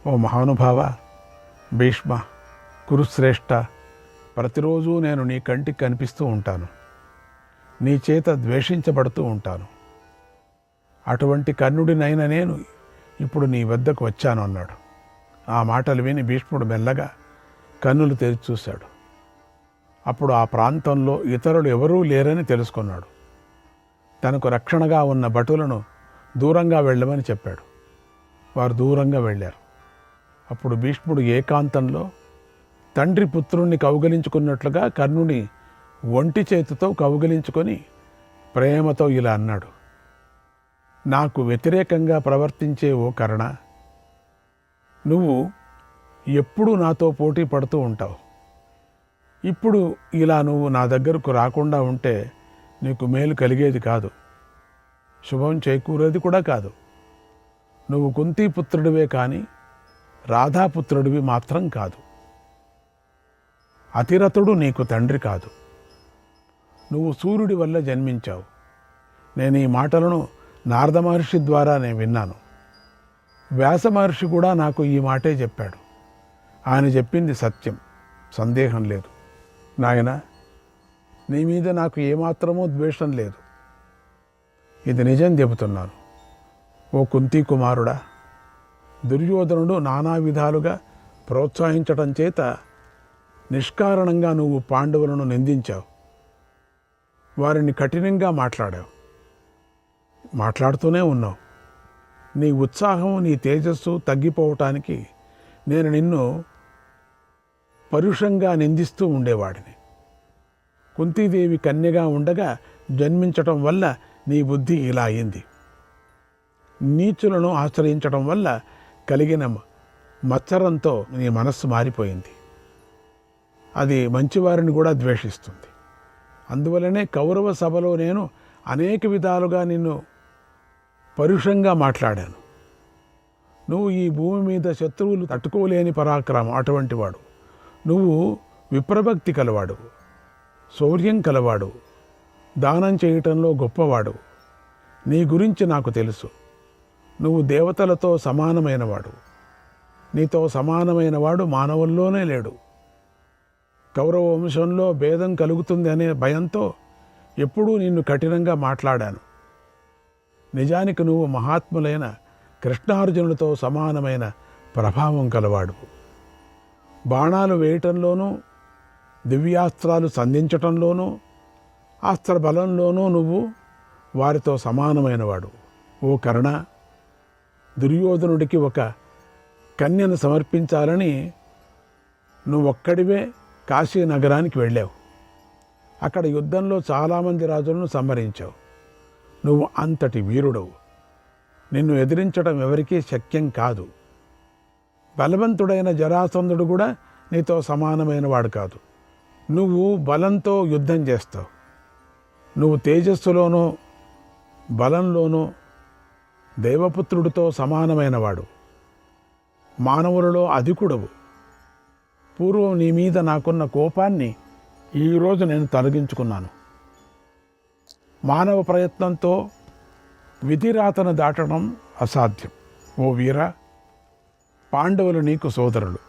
ఓ మహానుభావ, భీష్మ, కురుశ్రేష్ఠ, ప్రతిరోజు నేను నీ కంటికి కనిపిస్తూ ఉంటాను, నీ చేత ద్వేషించబడుతూ ఉంటాను. అటువంటి కర్ణుడినైన నేను ఇప్పుడు నీ వద్దకు వచ్చాను అన్నాడు. ఆ మాటలు విని భీష్ముడు మెల్లగా కన్నులు తెరిచి చూశాడు. అప్పుడు ఆ ప్రాంతంలో ఇతరులు ఎవరూ లేరని తెలుసుకున్నాడు. తనకు రక్షణగా ఉన్న భటులను దూరంగా వెళ్ళమని చెప్పాడు. వారు దూరంగా వెళ్ళారు. అప్పుడు భీష్ముడు ఏకాంతంలో తండ్రి పుత్రుణ్ణి కౌగలించుకున్నట్లుగా కర్ణుని ఒంటి చేతితో కౌగలించుకొని ప్రేమతో ఇలా అన్నాడు: నాకు వ్యతిరేకంగా ప్రవర్తించే ఓ కర్ణ, నువ్వు ఎప్పుడూ నాతో పోటీ పడుతూ ఉంటావు. ఇప్పుడు ఇలా నువ్వు నా దగ్గరకు రాకుండా ఉంటే నీకు మేలు కలిగేది కాదు, శుభం చేకూరేది కూడా కాదు. నువ్వు కుంతీపుత్రుడివే కానీ రాధాపుత్రుడివి మాత్రం కాదు. అతిరథుడు నీకు తండ్రి కాదు. నువ్వు సూర్యుడి వల్ల జన్మించావు. నేను ఈ మాటలను నారద మహర్షి ద్వారా నేను విన్నాను. వ్యాస మహర్షి కూడా నాకు ఈ మాటే చెప్పాడు. ఆయన చెప్పింది సత్యం, సందేహం లేదు. నాయన, నీ మీద నాకు ఏమాత్రమూ ద్వేషం లేదు. ఇది నిజం చెబుతున్నాను. ఓ కుంతీ కుమారుడా, దుర్యోధనుడు నానా విధాలుగా ప్రోత్సహించటం చేత నిష్కారణంగా నువ్వు పాండవులను నిందించావు. వారిని కఠినంగా మాట్లాడుతూనే ఉన్నావు. నీ ఉత్సాహం, నీ తేజస్సు తగ్గిపోవటానికి నేను నిన్ను పరుషంగా నిందిస్తూ ఉండేవాడిని. కుంతీదేవి కన్యగా ఉండగా జన్మించటం వల్ల నీ బుద్ధి ఇలా అయింది. నీచులను ఆశ్రయించటం వల్ల కలిగిన మత్సరంతో నీ మనస్సు మారిపోయింది. అది మంచివారిని కూడా ద్వేషిస్తుంది. అందువలనే కౌరవ సభలో నేను అనేక విధాలుగా నిన్ను పరుషంగా మాట్లాడాను. నువ్వు ఈ భూమి మీద శత్రువులు తట్టుకోలేని పరాక్రమం అటువంటి వాడు. నువ్వు విప్రభక్తి కలవాడు, శౌర్యం కలవాడు, దానం చేయటంలో గొప్పవాడు. నీ గురించి నాకు తెలుసు. నువ్వు దేవతలతో సమానమైనవాడు. నీతో సమానమైనవాడు మానవుల్లోనే లేడు. కౌరవ వంశంలో భేదం కలుగుతుంది అనే భయంతో ఎప్పుడూ నిన్ను కఠినంగా మాట్లాడాను. నిజానికి నువ్వు మహాత్ములైన కృష్ణార్జునులతో సమానమైన ప్రభావం కలవాడు. బాణాలు వేయటంలోనూ, దివ్యాస్త్రాలు సంధించటంలోనూ, అస్త్రబలంలోనూ నువ్వు వారితో సమానమైనవాడు. ఓ కర్ణ, దుర్యోధనుడికి ఒక కన్యను సమర్పించాలని నువ్వొక్కడివే కాశీ నగరానికి వెళ్ళావు. అక్కడ యుద్ధంలో చాలామంది రాజులను సంహరించావు. నువ్వు అంతటి వీరుడవు. నిన్ను ఎదిరించడం ఎవరికీ శక్యం కాదు. బలవంతుడైన జరాసంధుడు కూడా నీతో సమానమైన వాడు కాదు. నువ్వు బలంతో యుద్ధం చేస్తావు. నువ్వు తేజస్సులోనూ బలంలోనూ దేవపుత్రుడితో సమానమైనవాడు. మానవులలో అధికుడవు. పూర్వం నీ మీద నాకున్న కోపాన్ని ఈరోజు నేను తొలగించుకున్నాను. మానవ ప్రయత్నంతో విధిరాతను దాటడం అసాధ్యం. ఓ వీర, పాండవులు నీకు సోదరులు.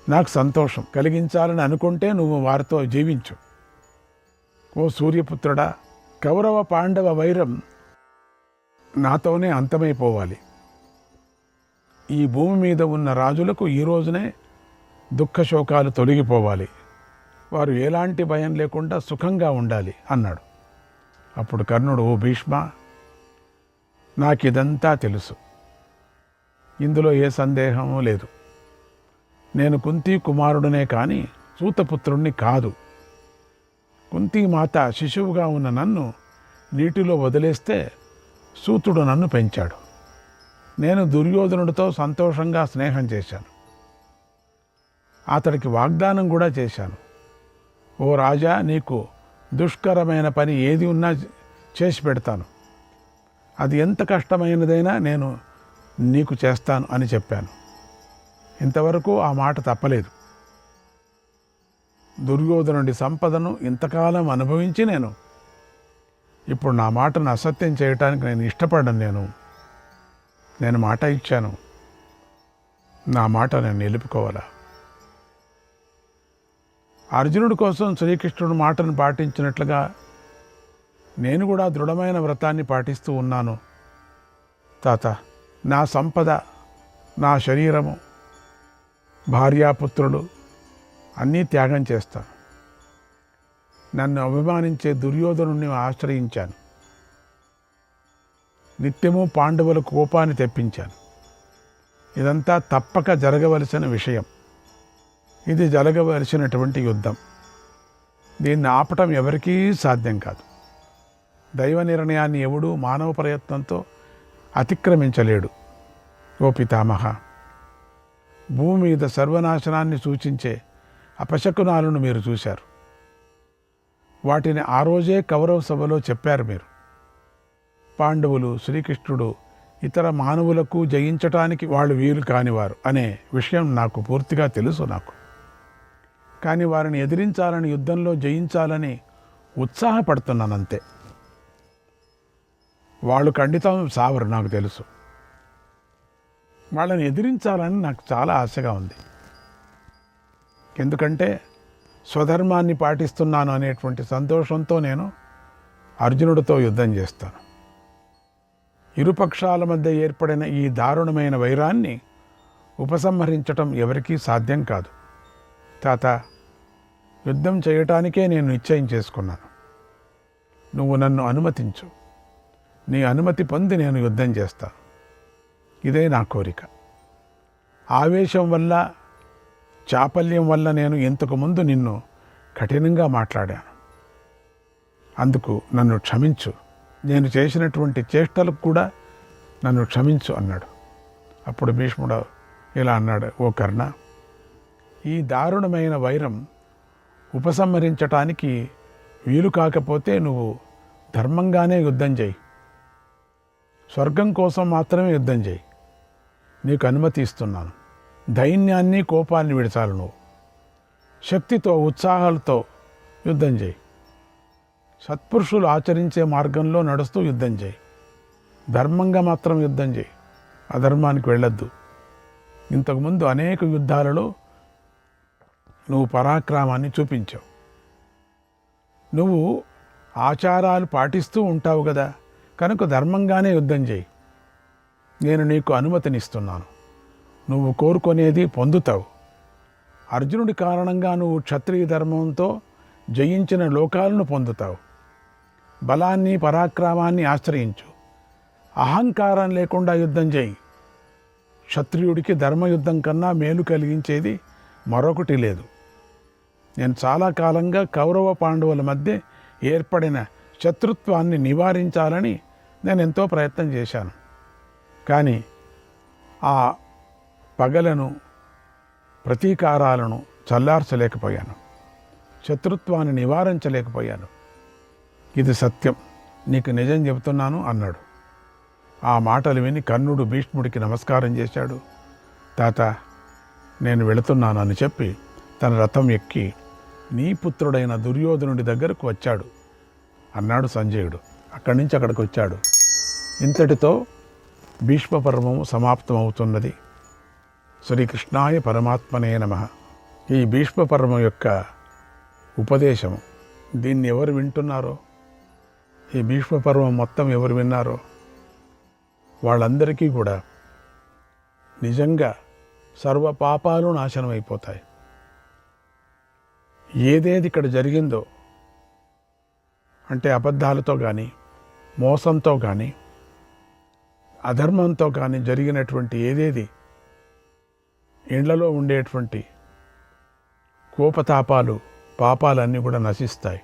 నాకు సంతోషం కలిగించాలని అనుకుంటే నువ్వు వారితో జీవించు. ఓ సూర్యపుత్రుడా, కౌరవ పాండవ వైరం నాతోనే అంతమైపోవాలి. ఈ భూమి మీద ఉన్న రాజులకు ఈ రోజునే దుఃఖశోకాలు తొలగిపోవాలి. వారు ఎలాంటి భయం లేకుండా సుఖంగా ఉండాలి అన్నాడు. అప్పుడు కర్ణుడు: ఓ భీష్మ, నాకిదంతా తెలుసు. ఇందులో ఏ సందేహమూ లేదు. నేను కుంతీ కుమారుడనే కానీ సూతపుత్రుణ్ణి కాదు. కుంతీమాత శిశువుగా ఉన్న నన్ను నీటిలో వదిలేస్తే సూతుడు నన్ను పెంచాడు. నేను దుర్యోధనుడితో సంతోషంగా స్నేహం చేశాను. అతడికి వాగ్దానం కూడా చేశాను. ఓ రాజా, నీకు దుష్కరమైన పని ఏది ఉన్నా చేసి పెడతాను. అది ఎంత కష్టమైనదైనా నేను నీకు చేస్తాను అని చెప్పాను. ఇంతవరకు ఆ మాట తప్పలేదు. దుర్యోధనుడి సంపదను ఇంతకాలం అనుభవించి ఇప్పుడు నా మాటను అసత్యం చేయటానికి నేను ఇష్టపడను. నేను మాట ఇచ్చాను. నా మాట నేను నిలుపుకోవాలా? అర్జునుడి కోసం శ్రీకృష్ణుడు మాటను పాటించినట్లుగా నేను కూడా దృఢమైన వ్రతాన్ని పాటిస్తూ ఉన్నాను తాత. నా సంపద, నా శరీరము, భార్యాపుత్రులు అన్నీ త్యాగం చేస్తాను. నన్ను అభిమానించే దుర్యోధనుడిని ఆశ్రయించాను. నిత్యము పాండవుల కోపాన్ని తెప్పించాను. ఇదంతా తప్పక జరగవలసిన విషయం. ఇది జరగవలసినటువంటి యుద్ధం. దీన్ని ఆపటం ఎవరికీ సాధ్యం కాదు. దైవ నిర్ణయాన్ని ఎవడూ మానవ ప్రయత్నంతో అతిక్రమించలేడు. ఓ పితామహ, భూమి మీద సర్వనాశనాన్ని సూచించే అపశకునాలను మీరు చూశారు. వాటిని ఆ రోజే కౌరవ సభలో చెప్పారు మీరు. పాండవులు, శ్రీకృష్ణుడు ఇతర మానవులకు జయించటానికి వాళ్ళు వీలు కానివారు అనే విషయం నాకు పూర్తిగా తెలుసు. నాకు కానీ వారిని ఎదిరించాలని, యుద్ధంలో జయించాలని ఉత్సాహపడుతున్నానంతే. వాళ్ళు ఖండితం సావరు, నాకు తెలుసు. వాళ్ళని ఎదిరించాలని నాకు చాలా ఆశగా ఉంది. ఎందుకంటే స్వధర్మాన్ని పాటిస్తున్నాను అనేటువంటి సంతోషంతో నేను అర్జునుడితో యుద్ధం చేస్తాను. ఇరుపక్షాల మధ్య ఏర్పడిన ఈ దారుణమైన వైరాన్ని ఉపసంహరించటం ఎవరికీ సాధ్యం కాదు. తాత, యుద్ధం చేయటానికే నేను నిశ్చయం చేసుకున్నాను. నువ్వు నన్ను అనుమతించు. నీ అనుమతి పొంది నేను యుద్ధం చేస్తాను. ఇదే నా కోరిక. ఆవేశం వల్ల, చాపల్యం వల్ల నేను ఇంతకుముందు నిన్ను కఠినంగా మాట్లాడాను. అందుకు నన్ను క్షమించు. నేను చేసినటువంటి చేష్టలకు కూడా నన్ను క్షమించు అన్నాడు. అప్పుడు భీష్ముడు ఇలా అన్నాడు, ఓ కర్ణ, ఈ దారుణమైన వైరం ఉపసంహరించటానికి వీలు కాకపోతే నువ్వు ధర్మంగానే యుద్ధం చేయి. స్వర్గం కోసం మాత్రమే యుద్ధం చేయి. నీకు అనుమతి ఇస్తున్నాను. దైన్యాన్ని, కోపాన్ని విడచాలి. నువ్వు శక్తితో, ఉత్సాహాలతో యుద్ధం చేయి. సత్పురుషులు ఆచరించే మార్గంలో నడుస్తూ యుద్ధం చేయి. ధర్మంగా మాత్రం యుద్ధం చేయి. అధర్మానికి వెళ్ళొద్దు. ఇంతకుముందు అనేక యుద్ధాలలో నువ్వు పరాక్రమాన్ని చూపించావు. నువ్వు ఆచారాలు పాటిస్తూ ఉంటావు కదా, కనుక ధర్మంగానే యుద్ధం చేయి. నేను నీకు అనుమతినిస్తున్నాను. నువ్వు కోరుకునేది పొందుతావు. అర్జునుడి కారణంగా నువ్వు క్షత్రియ ధర్మంతో జయించిన లోకాలను పొందుతావు. బలాన్ని, పరాక్రమాన్ని ఆశ్రయించు. అహంకారం లేకుండా యుద్ధం చేయి. క్షత్రియుడికి ధర్మయుద్ధం కన్నా మేలు కలిగించేది మరొకటి లేదు. నేను చాలా కాలంగా కౌరవ పాండవుల మధ్య ఏర్పడిన శత్రుత్వాన్ని నివారించాలని నేను ఎంతో ప్రయత్నం చేశాను. కానీ ఆ పగలను, ప్రతీకారాలను చల్లార్చలేకపోయాను. శత్రుత్వాన్ని నివారించలేకపోయాను. ఇది సత్యం, నీకు నిజం చెబుతున్నాను అన్నాడు. ఆ మాటలు విని కర్ణుడు భీష్ముడికి నమస్కారం చేశాడు. తాత, నేను వెళుతున్నాను అని చెప్పి తన రథం ఎక్కి నీ పుత్రుడైన దుర్యోధనుడి దగ్గరకు వచ్చాడు అన్నాడు సంజయుడు. అక్కడి నుంచి అక్కడికి వచ్చాడు. ఇంతటితో భీష్మ పర్వము సమాప్తమవుతున్నది. శ్రీకృష్ణాయ పరమాత్మనే నమః. ఈ భీష్మ పర్వం యొక్క ఉపదేశము, దీన్ని ఎవరు వింటున్నారో, ఈ భీష్మ పర్వం మొత్తం ఎవరు విన్నారో వాళ్ళందరికీ కూడా నిజంగా సర్వ పాపాలు నాశనం అయిపోతాయి. ఏదేది ఇక్కడ జరిగిందో అంటే అబద్ధాలతో కానీ, మోసంతో కానీ, అధర్మంతో కానీ జరిగినటువంటి ఏదేది ఇండ్లలో ఉండేటువంటి కోపతాపాలు, పాపాలన్నీ కూడా నశిస్తాయి.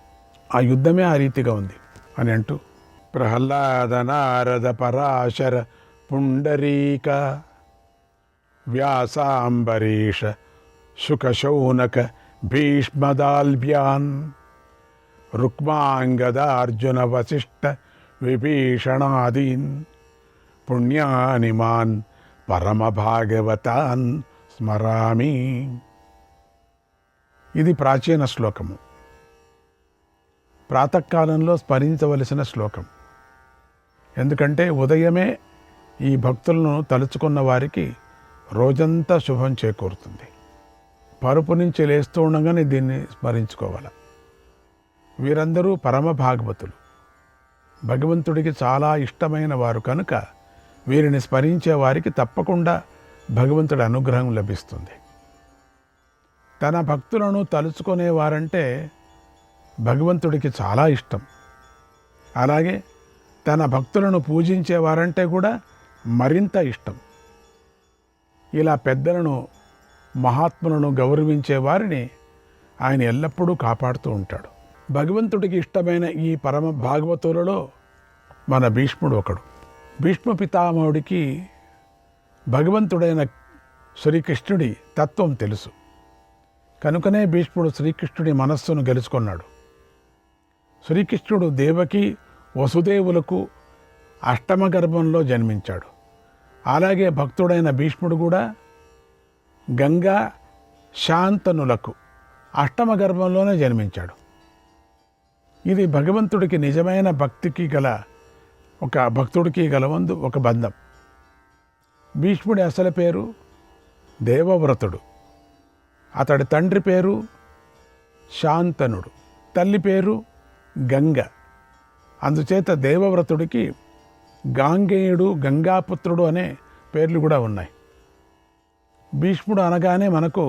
ఆ యుద్ధమే ఆ రీతిగా ఉంది అని అంటూ ప్రహ్లాద, నారద, పరాశర, పుండరీక, వ్యాస, అంబరీష, శుక, శౌనక, భీష్మదాల్భ్యాన్, రుక్మాంగద, అర్జున, వసిష్ఠ, విభీషణాదీన్ పుణ్యాని మాన్ పరమభాగవతాన్ స్మరామి. ఇది ప్రాచీన శ్లోకము. ప్రాతకాలంలో స్మరించవలసిన శ్లోకం. ఎందుకంటే ఉదయమే ఈ భక్తులను తలుచుకున్న వారికి రోజంతా శుభం చేకూరుతుంది. పరుపు నుంచి లేస్తూ ఉండగానే దీన్ని స్మరించుకోవాలి. వీరందరూ పరమ భాగవతులు, భగవంతుడికి చాలా ఇష్టమైన వారు కనుక వీరిని స్మరించే వారికి తప్పకుండా భగవంతుడి అనుగ్రహం లభిస్తుంది. తన భక్తులను తలుచుకునేవారంటే భగవంతుడికి చాలా ఇష్టం. అలాగే తన భక్తులను పూజించేవారంటే కూడా మరింత ఇష్టం. ఇలా పెద్దలను, మహాత్ములను గౌరవించే వారిని ఆయన ఎల్లప్పుడూ కాపాడుతూ ఉంటాడు. భగవంతుడికి ఇష్టమైన ఈ పరమ భాగవతులలో మన భీష్ముడు ఒకడు. భీష్మ పితామహుడికి భగవంతుడైన శ్రీకృష్ణుడి తత్వం తెలుసు కనుకనే భీష్ముడు శ్రీకృష్ణుడి మనస్సును గెలుచుకున్నాడు. శ్రీకృష్ణుడు దేవకి, వసుదేవులకు అష్టమ గర్భంలో జన్మించాడు. అలాగే భక్తుడైన భీష్ముడు కూడా గంగా, శాంతనులకు అష్టమ గర్భంలోనే జన్మించాడు. ఇది భగవంతుడికి నిజమైన భక్తికి గల భక్తుడికి గలవందు ఒక బంధం. భీష్ముడి అసలు పేరు దేవవ్రతుడు. అతడి తండ్రి పేరు శాంతనుడు, తల్లి పేరు గంగ. అందుచేత దేవవ్రతుడికి గాంగేయుడు, గంగాపుత్రుడు అనే పేర్లు కూడా ఉన్నాయి. భీష్ముడు అనగానే మనకు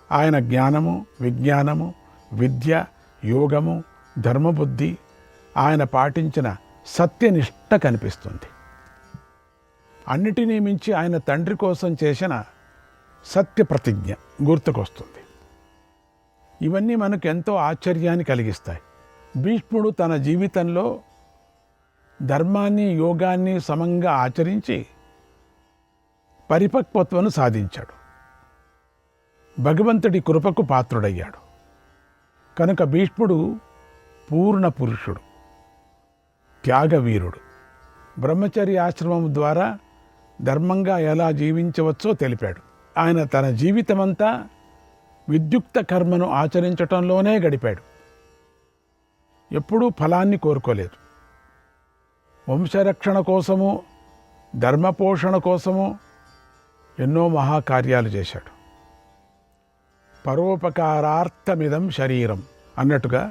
ఆయన జ్ఞానము, విజ్ఞానము, విద్య, యోగము, ధర్మబుద్ధి, ఆయన పాటించిన సత్యనిష్ట కనిపిస్తుంది. అన్నిటినీ మించి ఆయన తండ్రి కోసం చేసిన సత్య ప్రతిజ్ఞ గుర్తుకొస్తుంది. ఇవన్నీ మనకు ఎంతో ఆశ్చర్యాన్ని కలిగిస్తాయి. భీష్ముడు తన జీవితంలో ధర్మాన్ని, యోగాన్ని సమంగా ఆచరించి పరిపక్వతను సాధించాడు. భగవంతుడి కృపకు పాత్రుడయ్యాడు. కనుక భీష్ముడు పూర్ణ పురుషుడు, త్యాగవీరుడు. బ్రహ్మచర్య ఆశ్రమం ద్వారా ధర్మంగా ఎలా జీవించవచ్చో తెలిపాడు. ఆయన తన జీవితమంతా విద్యుక్త కర్మను ఆచరించటంలోనే గడిపాడు. ఎప్పుడూ ఫలాన్ని కోరుకోలేదు. వంశరక్షణ కోసము, ధర్మపోషణ కోసము ఎన్నో మహాకార్యాలు చేశాడు. పరోపకారార్థమిదం శరీరం అన్నట్టుగా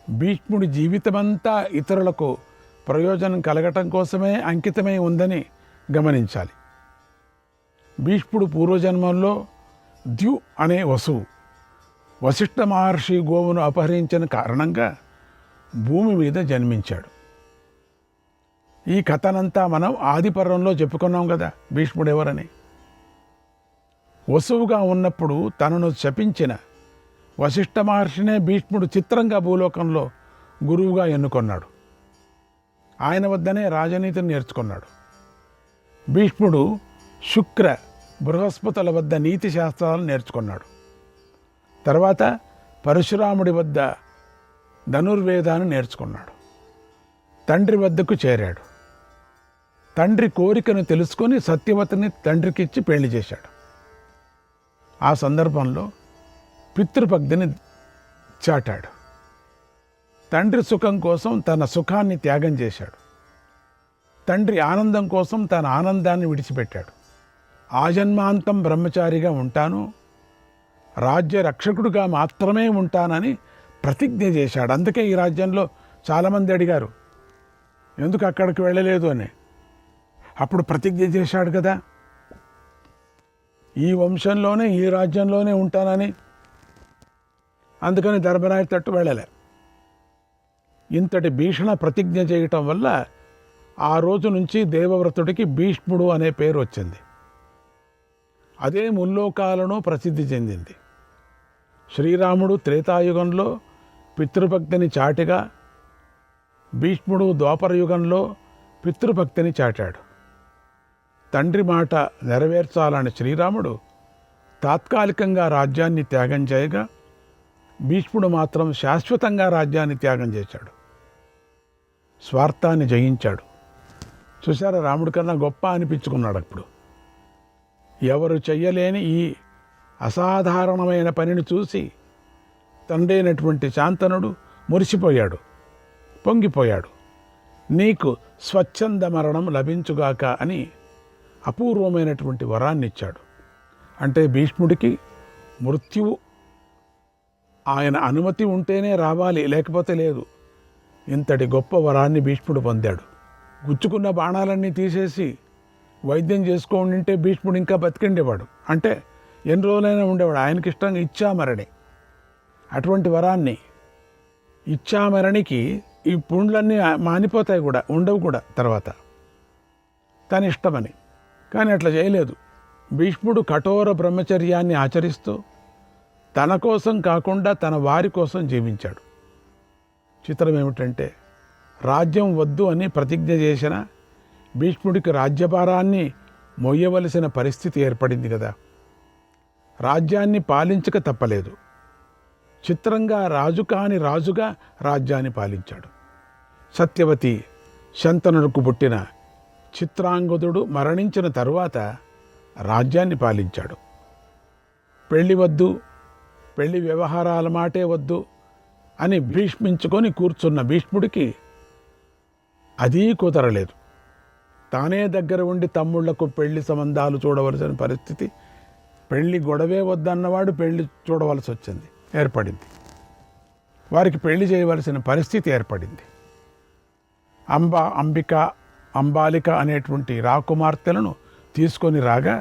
భీష్ముడి జీవితమంతా ఇతరులకు ప్రయోజనం కలగటం కోసమే అంకితమై ఉందని గమనించాలి. భీష్ముడు పూర్వజన్మంలో ద్యు అనే వసువు వశిష్ఠ మహర్షి గోవును అపహరించిన కారణంగా భూమి మీద జన్మించాడు. ఈ కథనంతా మనం ఆదిపర్వంలో చెప్పుకున్నాం కదా. భీష్ముడు ఎవరని? వసువుగా ఉన్నప్పుడు తనను శపించిన వశిష్ఠ మహర్షినే భీష్ముడు చిత్రంగా భూలోకంలో గురువుగా ఎన్నుకొన్నాడు. ఆయన వద్దనే రాజనీతిని నేర్చుకున్నాడు. భీష్ముడు శుక్ర, బృహస్పతుల వద్ద నీతి శాస్త్రాలను నేర్చుకున్నాడు. తర్వాత పరశురాముడి వద్ద ధనుర్వేదాన్ని నేర్చుకున్నాడు. తండ్రి వద్దకు చేరాడు. తండ్రి కోరికను తెలుసుకొని సత్యవతిని తండ్రికిచ్చి పెళ్లి చేశాడు. ఆ సందర్భంలో పితృపగ్ధిని చాటాడు. తండ్రి సుఖం కోసం తన సుఖాన్ని త్యాగం చేశాడు. తండ్రి ఆనందం కోసం తన ఆనందాన్ని విడిచిపెట్టాడు. ఆజన్మాంతం బ్రహ్మచారిగా ఉంటాను, రాజ్య రక్షకుడుగా మాత్రమే ఉంటానని ప్రతిజ్ఞ చేశాడు. అందుకే ఈ రాజ్యంలో చాలామంది అడిగారు ఎందుకు అక్కడికి వెళ్ళలేదు అని. అప్పుడు ప్రతిజ్ఞ చేశాడు కదా, ఈ వంశంలోనే, ఈ రాజ్యంలోనే ఉంటానని. అందుకని ధర్మరాజు తట్టు వెళ్ళలే. ఇంతటి భీషణ ప్రతిజ్ఞ చేయటం వల్ల ఆ రోజు నుంచి దేవవ్రతుడికి భీష్ముడు అనే పేరు వచ్చింది. అదే ముల్లోకాలను ప్రసిద్ధి చెందింది. శ్రీరాముడు త్రేతాయుగంలో పితృభక్తిని చాటిగా, భీష్ముడు ద్వాపరయుగంలో పితృభక్తిని చాటాడు. తండ్రి మాట నెరవేర్చాలని శ్రీరాముడు తాత్కాలికంగా రాజ్యాన్ని త్యాగం చేయగా, భీష్ముడు మాత్రం శాశ్వతంగా రాజ్యాన్ని త్యాగం చేశాడు. స్వార్థాన్ని జయించాడు. చూసారా, రాముడి కన్నా గొప్ప అనిపించుకున్నాడు. అప్పుడు ఎవరు చెయ్యలేని ఈ అసాధారణమైన పనిని చూసి తండ్రి అయినటువంటి శాంతనుడు మురిసిపోయాడు, పొంగిపోయాడు. నీకు స్వచ్ఛంద మరణం లభించుగాక అని అపూర్వమైనటువంటి వరాన్ని ఇచ్చాడు. అంటే భీష్ముడికి మృత్యువు ఆయన అనుమతి ఉంటేనే రావాలి, లేకపోతే లేదు. ఇంతటి గొప్ప వరాన్ని భీష్ముడు పొందాడు. గుచ్చుకున్న బాణాలన్నీ తీసేసి వైద్యం చేసుకోండింటే భీష్ముడు ఇంకా బతికిండేవాడు. అంటే ఎన్ని రోజులైనా ఉండేవాడు. ఆయనకి ఇష్టంగా ఇచ్చామరణి, అటువంటి వరాన్ని ఇచ్చామరణికి ఈ పుండ్లన్నీ మానిపోతాయి కూడా, ఉండవు కూడా తర్వాత, తన ఇష్టమని. కానీ అట్లా చేయలేదు. భీష్ముడు కఠోర బ్రహ్మచర్యాన్ని ఆచరిస్తూ తన కోసం కాకుండా తన వారి కోసం జీవించాడు. చిత్రం ఏమిటంటే, రాజ్యం వద్దు అని ప్రతిజ్ఞ చేసిన భీష్ముడికి రాజ్యభారాన్ని మొయ్యవలసిన పరిస్థితి ఏర్పడింది కదా. రాజ్యాన్ని పాలించక తప్పలేదు. చిత్రంగా రాజు కాని రాజుగా రాజ్యాన్ని పాలించాడు. సత్యవతి శంతనుడికి పుట్టిన చిత్రాంగదుడు మరణించిన తరువాత రాజ్యాన్ని పాలించాడు. పెళ్లి వద్దు, పెళ్లి వ్యవహారాల మాటే వద్దు అని భీష్మించుకొని కూర్చున్న భీష్ముడికి అదీ కుదరలేదు. తానే దగ్గర ఉండి తమ్ముళ్లకు పెళ్లి సంబంధాలు చూడవలసిన పరిస్థితి, పెళ్లి గొడవే వద్దన్నవాడు పెళ్లి చూడవలసి వచ్చింది, ఏర్పడింది. వారికి పెళ్లి చేయవలసిన పరిస్థితి ఏర్పడింది. అంబిక, అంబాలిక అనేటువంటి రాకుమార్తెలను తీసుకొని రాగా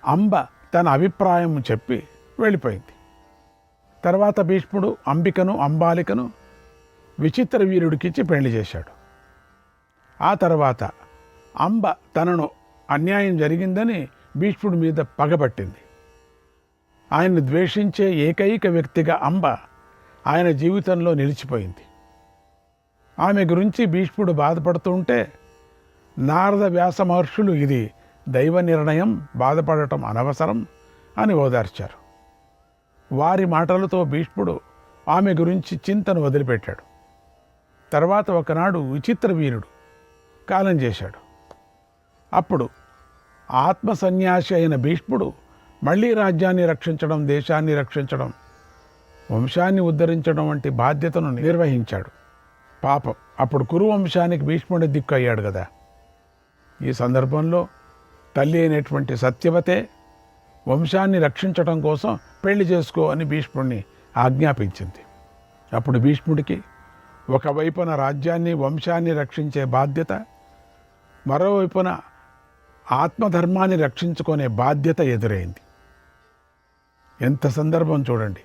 అంబ తన అభిప్రాయం చెప్పి వెళ్ళిపోయింది. తర్వాత భీష్ముడు అంబికను, అంబాలికను విచిత్ర వీరుడికిచ్చి పెళ్లి చేశాడు. ఆ తర్వాత అంబ తనను అన్యాయం జరిగిందని భీష్ముడి మీద పగబట్టింది. ఆయన్ని ద్వేషించే ఏకైక వ్యక్తిగా అంబ ఆయన జీవితంలో నిలిచిపోయింది. ఆమె గురించి భీష్ముడు బాధపడుతుంటే నారద వ్యాస మహర్షులు ఇది దైవ నిర్ణయం, బాధపడటం అనవసరం అని ఓదార్చారు. వారి మాటలతో భీష్ముడు ఆమె గురించి చింతను వదిలిపెట్టాడు. తర్వాత ఒకనాడు విచిత్ర వీరుడు కాలం చేశాడు. అప్పుడు ఆత్మ సన్యాసి అయిన భీష్ముడు మళ్ళీ రాజ్యాన్ని రక్షించడం, దేశాన్ని రక్షించడం, వంశాన్ని ఉద్ధరించడం వంటి బాధ్యతను నిర్వహించాడు. పాపం అప్పుడు కురు వంశానికి భీష్ముడి దిక్కు అయ్యాడు కదా. ఈ సందర్భంలో తల్లి అయినటువంటి సత్యవతే వంశాన్ని రక్షించడం కోసం పెళ్లి చేసుకో అని భీష్ముడిని ఆజ్ఞాపించింది. అప్పుడు భీష్ముడికి ఒకవైపున రాజ్యాన్ని, వంశాన్ని రక్షించే బాధ్యత, మరోవైపున ఆత్మధర్మాన్ని రక్షించుకునే బాధ్యత ఎదురైంది. ఎంత సందర్భం చూడండి.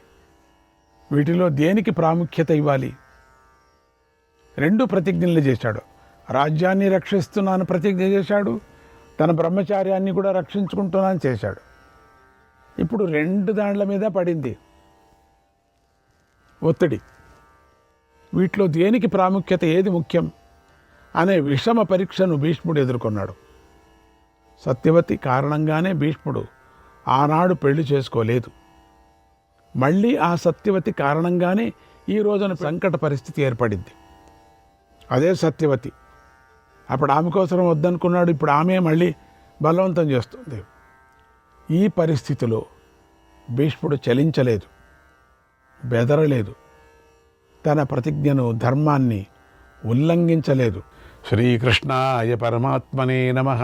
వీటిలో దేనికి ప్రాముఖ్యత ఇవ్వాలి? రెండు ప్రతిజ్ఞలు చేశాడు. రాజ్యాన్ని రక్షిస్తున్నాను ప్రతిజ్ఞ చేశాడు, తన బ్రహ్మచార్యాన్ని కూడా రక్షించుకుంటున్నాను చేశాడు. ఇప్పుడు రెండు దాండ్ల మీద పడింది ఒత్తిడి. వీటిలో దేనికి ప్రాముఖ్యత, ఏది ముఖ్యం అనే విషమ పరీక్షను భీష్ముడు ఎదుర్కొన్నాడు. సత్యవతి కారణంగానే భీష్ముడు ఆనాడు పెళ్లి చేసుకోలేదు. మళ్ళీ ఆ సత్యవతి కారణంగానే ఈ రోజున సంకట పరిస్థితి ఏర్పడింది. అదే సత్యవతి అప్పుడు ఆమె కోసం వద్దనుకున్నాడు, ఇప్పుడు ఆమె మళ్ళీ బలవంతం చేస్తుంది. ఈ పరిస్థితిలో భీష్ముడు చలించలేదు, బెదరలేదు, తన ప్రతిజ్ఞను, ధర్మాన్ని ఉల్లంఘించలేదు. శ్రీకృష్ణాయ పరమాత్మనే నమః.